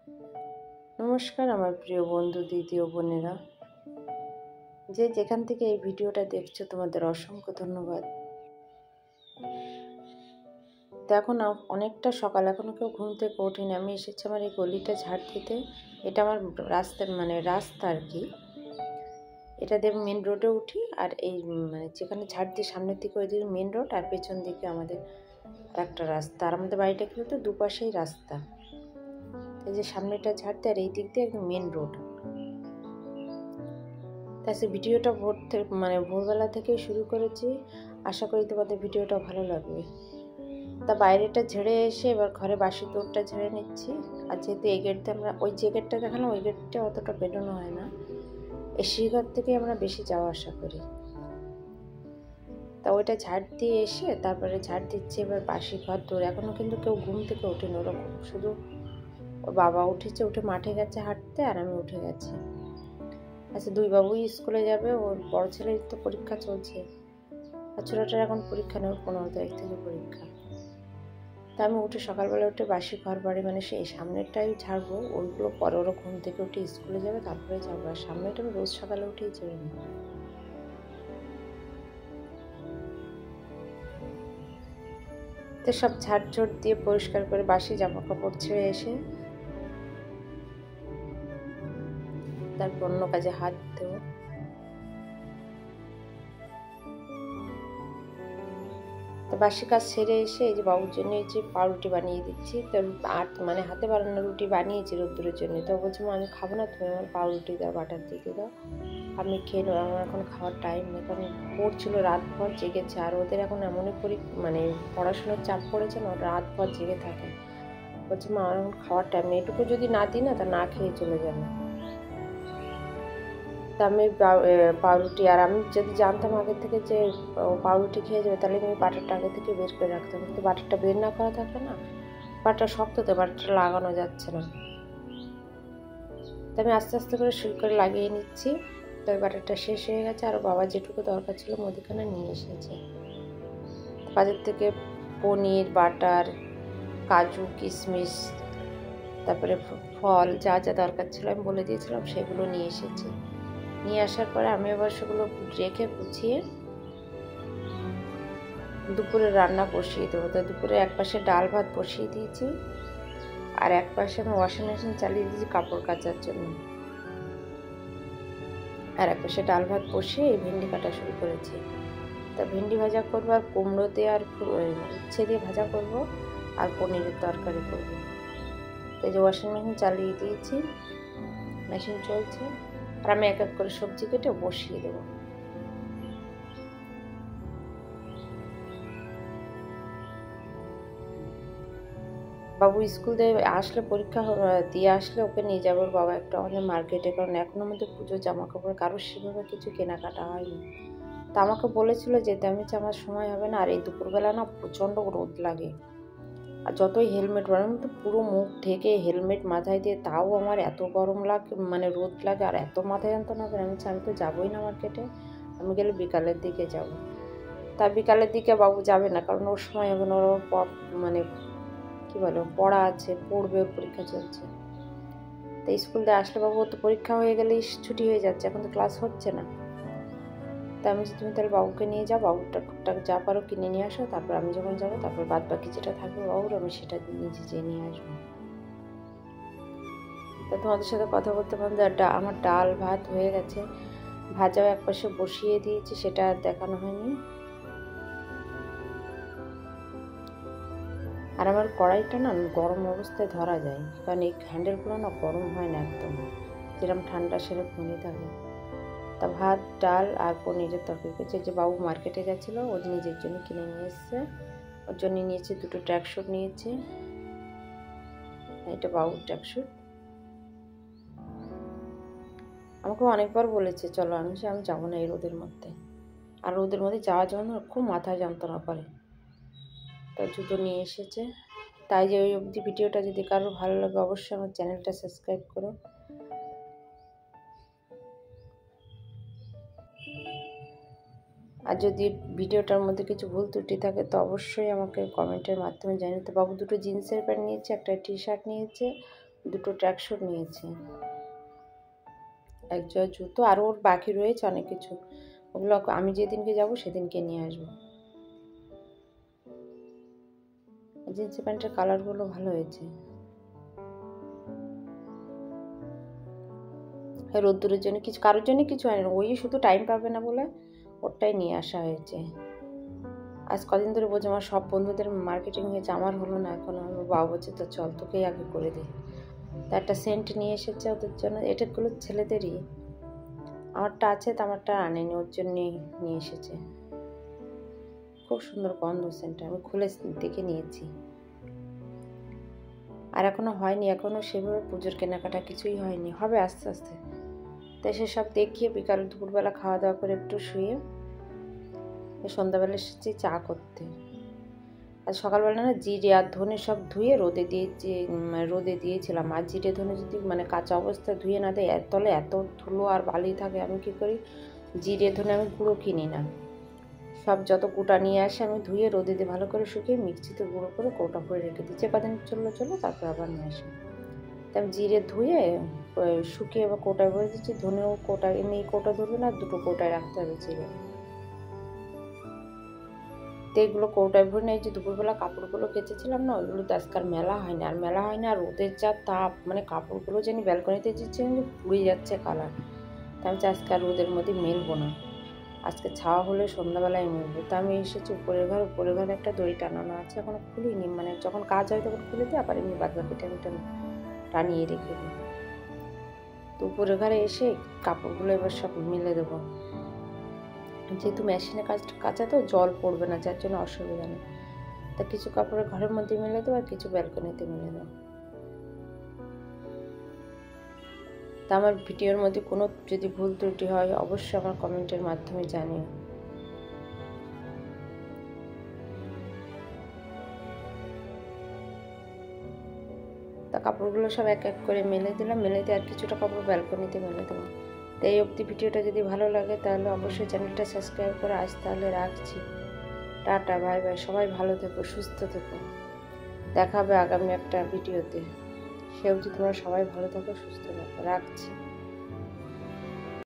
নমস্কার আমার প্রিয় বন্ধু, দিদি ও বোনেরা, যে যেখান থেকে এই ভিডিওটা দেখছো তোমাদের অসংখ্য ধন্যবাদ। দেখো না, অনেকটা সকাল, এখনও কেউ ঘুম থেকে ওঠেনি। আমি এসেছি আমার এই গলিটা ঝাড় দিতে। এটা আমার রাস্তা আর কি। এটা দিয়ে মেন রোডে উঠি, আর এই যেখানে ঝাড় দিই সামনের দিকে ওই দিকে মেন রোড, আর পেছন দিকে আমাদের একটা রাস্তা। আর আমাদের বাড়িটা কিন্তু দুপাশেই রাস্তা। এই যে সামনেটা ঝাড় দিই, আর এই দিক দিয়ে একদম মেন রোড। তাই ভিডিওটা ভোরবেলা থেকেই শুরু করেছি। আশা করি তোমাদের ভিডিওটা ভালো লাগবে। তা বাইরেটা ঝেড়ে এসে এবার ঘরে বাসি দৌড়টা ঝেড়ে নিচ্ছি। আর যেহেতু এই গেটটা আমরা ওই যে গেটটা দেখালাম, ওই গেটটা অতটা বেরোনো হয় না, এই শ্রীঘর থেকে আমরা বেশি যাওয়া আসা করি। তা ওইটা ঝাড় দিয়ে এসে তারপরে ঝাড় দিচ্ছি এবার বাসি ঘর দৌড়। এখনও কিন্তু কেউ ঘুম থেকে ওঠেনি, ওরকম শুধু ওর বাবা উঠেছে, উঠে মাঠে গেছে হাঁটতে, আর আমি উঠে গেছি। আচ্ছা, দুই বাবুই স্কুলে যাবে। ওর বড় ছেলের তো পরীক্ষা চলছে, আর ছোটোটার এখন পরীক্ষা নেই, ওর 15 তারিখ থেকে পরীক্ষা। তা আমি উঠে সকালবেলা উঠে বাসি ঘর বাড়ি সেই সামনেরটাই ঝাড়বো, ওইগুলো পরে ওরা ঘুম থেকে উঠে স্কুলে যাবে, তারপরে যাবো। আর সামনেটা আমি রোজ সকালে উঠেই ঝেড়ে নিই। তো সব ঝাড়ঝোড় দিয়ে পরিষ্কার করে বাসি জামা কাপড় ছেড়ে এসে তারপর অন্য কাজে হাত দেবো। তো বাসি কাজ সেরে এসে এই যে বাবুর জন্য এই যে পাউরুটি বানিয়ে দিচ্ছি। তো হাতে বানানো রুটি বানিয়েছি রোদ্দুরের জন্য। তো বলছি, আমি খাবো না, তুমি আমার পাউরুটি দাও, বাটার দিতে দাও, আমি খেয়ে নেবো, আমার এখন খাওয়ার টাইম নেই। কারণ পড়ছিল, রাতভর জেগেছে। আর ওদের এখন এমনই পড়াশোনার চাপ পড়েছে না, ওরা রাতভর জেগে থাকে। বলছে, মা আমার এখন খাওয়ার টাইম নেই, এটুকু যদি না দিই না, তা না খেয়ে চলে যাবে। তা আমি পাউরুটি, আর আমি যদি জানতাম আগে থেকে যে পাউরুটি খেয়ে যাবে, তাহলে আমি বাটারটা আগে থেকে বের করে রাখতাম। কিন্তু বাটারটা বের না করা থাকলে না, বাটার শক্ত, তো বাটারটা লাগানো যাচ্ছে না। তো আমি আস্তে আস্তে করে শুরু করে লাগিয়ে নিচ্ছি। তো বাটারটা শেষ হয়ে গেছে, আর বাবা যেটুকু দরকার ছিল মুদিখানা নিয়ে এসেছে বাজার থেকে। পনির, বাটার, কাজু, কিশমিশ, তারপরে ফল, যা যা দরকার ছিল আমি বলে দিয়েছিলাম, সেগুলো নিয়ে এসেছে। নিয়ে আসার পরে আমি আবার সেগুলো রেখে গুছিয়ে দুপুরে রান্না বসিয়ে দেবো। তো দুপুরে এক পাশে ডাল ভাত বসিয়ে দিয়েছি, আর এক পাশে আমি ওয়াশিং মেশিন চালিয়ে দিয়েছি কাপড় কাচার জন্য। আর এক পাশে ডাল ভাত বসিয়ে ভেন্ডি কাটা শুরু করেছি। তা ভেন্ডি ভাজা করবো, আর কুমড়ো দিয়ে আর উচ্ছে দিয়ে ভাজা করব, আর পনিরের তরকারি করব। এই যে ওয়াশিং মেশিন চালিয়ে দিয়েছি, মেশিন চলছে, আর আমি এক এক করে সবজি কেটে বসিয়ে দেবো। বাবু স্কুল দিয়ে পরীক্ষা দিয়ে আসলে ওকে নিয়ে যাবো বাবা একটু আমাদের মার্কেটে। কারণ এখন আমাদের পুজোর জামা কাপড় কারোর সেভাবে কিছু কেনাকাটা হয়নি। তা আমাকে বলেছিল যেতে, আমি আমার সময় হবে না। আর এই দুপুরবেলা না প্রচণ্ড রোদ লাগে, আর যতই হেলমেট আমি তো পুরো মুখ ঢেকে হেলমেট মাথায় দিয়ে, তাও আমার এত গরম লাগে, রোদ লাগে, আর এত মাথায় যন্ত্রণা করে। আমি তো যাবোই না মার্কেটে, আমি গেলে বিকালের দিকে যাব। তা বিকালের দিকে বাবু যাবে না, কারণ ওর সময় হবে না, ওর পড়া আছে, পড়বে, ওর পরীক্ষা চলছে। তাই স্কুল দিয়ে আসলে বাবু তো পরীক্ষা হয়ে গেলেই ছুটি হয়ে যাচ্ছে, এখন তো ক্লাস হচ্ছে না। তা আমি তুমি তাহলে বাবুকে নিয়ে যাও, বাবুটা টুকটাক যা পারো কিনে নিয়ে আসো, তারপর আমি যখন যাবো তারপর বাদ বাকি যেটা থাকবে বাবুর আমি সেটা নিজে যেয়ে নিয়ে আসবো। তা তোমাদের সাথে কথা বলতে বলতে আমার ডাল ভাত হয়ে গেছে, ভাজাও এক পাশে বসিয়ে দিয়েছি, সেটা আর দেখানো হয়নি। আর আমার কড়াইটা না গরম অবস্থায় ধরা যায়, কারণ এই হ্যান্ডেলগুলো না গরম হয় না একদম, যেরকম ঠান্ডা সেরকমই থাকে। তা ভাত, ডাল আর পনিরের তরকারি করছে। যে বাবু মার্কেটে গেছিলো, ওর নিজের জন্য কিনে নিয়ে এসছে, ওর জন্য নিয়েছে দুটো ট্র্যাকস্যুট নিয়েছে। এটা বাবুর ট্র্যাকস্যুট। আমাকে অনেকবার বলেছে চলো, আমি যাবো না এই রোদের মধ্যে, আর রোদের মধ্যে যাওয়ার জন্য খুব মাথায় যন্ত্রণা করে। তাই জুতো নিয়ে এসেছে। তাই যে ওই অবধি ভিডিওটা যদি কারোর ভালো লাগে, অবশ্যই আমার চ্যানেলটা সাবস্ক্রাইব করো। আর যদি ভিডিওটার মধ্যে কিছু ভুল ত্রুটি থাকে তো অবশ্যই আমাকে কমেন্টের মাধ্যমে জানিয়ে। তো বাবু দুটো জিন্সের প্যান্ট নিয়েছে, একটা টি শার্ট নিয়েছে, দুটো ট্র্যাক স্যুট নিয়েছি, এক জোড়া জুতো, আর ওর বাকি রয়েছে অনেক কিছু, ওগুলো আমি যেদিনকে যাব সেদিনকে নিয়ে আসবো। জিন্স প্যান্টের কালারগুলো ভালো হয়েছে। রোদ্দুরের জন্য কিছু, কারোর জন্য কিছু হয় না, ওই শুধু টাইম পাবে না বলে ওরটাই নিয়ে আসা হয়েছে। আজ কদিন ধরে বলছে আমার সব বন্ধুদের মার্কেটিং হয়েছে, আমার হলো না এখন। আমার বাবা বলছে তো চল তোকেই আগে করে দিই। তা একটা সেন্ট নিয়ে এসেছে ওদের জন্য, এটাগুলো ছেলেদেরই, আমারটা আছে তো আমারটা আনেনি, ওর জন্যই নিয়ে এসেছে। খুব সুন্দর গন্ধ সেন্টটা, আমি খুলে দেখে নিয়েছি। আর এখনো হয়নি, এখনো সেভাবে পুজোর কেনাকাটা কিছুই হয়নি, হবে আস্তে আস্তে। তাই সেসব দেখিয়ে বিকাল দুপুরবেলা খাওয়া দাওয়া করে একটু শুয়ে সন্ধ্যাবেলা এসেছি চা করতে। আর সকালবেলা না জিরে আর ধনে সব ধুয়ে রোদে দিয়েছিলাম। আর জিরে ধনে যদি মানে কাঁচা অবস্থায় ধুয়ে না দেয়, তলে এত ধুলো আর বালি থাকে, আমি কী করি, জিরে ধনে আমি গুঁড়ো কিনি না, সব যত গোটা নিয়ে আসে আমি ধুয়ে রোদে দিয়ে ভালো করে শুকিয়ে মিক্সিতে গুঁড়ো করে কৌটা করে রেখে দিই, যে কদিন চললো তারপর আবার নিয়ে আসি। তাই আমি জিরে ধুয়ে শুকিয়ে এবার কৌটায় ভরে দিচ্ছি, ধনেও কৌটায়, এমনি কৌটা ধরবে না, দুটো কৌটায় রাখতে হবে জিরে। তো এগুলো কৌটায় ভরে নিয়ে, যে দুপুরবেলা কাপড়গুলো কেচেছিলাম না, ওইগুলো তো আজকাল মেলা হয় না, আর রোদের যা তাপ, মানে কাপড়গুলো জানি ব্যালকনিতে দিচ্ছি পুড়ে যাচ্ছে কালার। তাই আমি আজকে আর রোদের মধ্যে মেলবো না, আজকে ছাওয়া হলে সন্ধ্যাবেলায় মেলবো। তা আমি এসেছি উপরের ঘরে একটা দড়ি টানানো আছে, এখনো খুলিনি, মানে যখন কাজ হয় তখন খুলে দিই, আবার এমনি বাদ বাকিটা আমি টানিয়ে রেখে দিই। তো উপরের ঘরে এসে কাপড়গুলো এবার সব মেলে দেবো, যেহেতু মেশিনে কাচা তো জল পড়বে না, যার জন্য অসুবিধা নেই। তা কিছু কাপড় ঘরের মধ্যে মেলে দেবো আর কিছু ব্যালকনিতে মেলে দেবো। তা আমার ভিডিওর মধ্যে কোনো যদি ভুল ত্রুটি হয় অবশ্যই আমার কমেন্টের মাধ্যমে জানিও। তা কাপড়গুলো সব এক এক করে মেলে দিলাম, মেলে দিয়ে আর কিছুটা কাপড় ব্যালকনিতে মেলে দেবো। তো এই অবধি ভিডিওটা যদি ভালো লাগে তাহলে অবশ্যই চ্যানেলটা সাবস্ক্রাইব করে, আজ তাহলে রাখছি। টাটা, বাই বাই, সবাই ভালো থেকো, সুস্থ থেকো, দেখা হবে আগামী একটা ভিডিওতে। সে অবধি তোমরা সবাই ভালো থাকো, সুস্থ থাকো, রাখছি।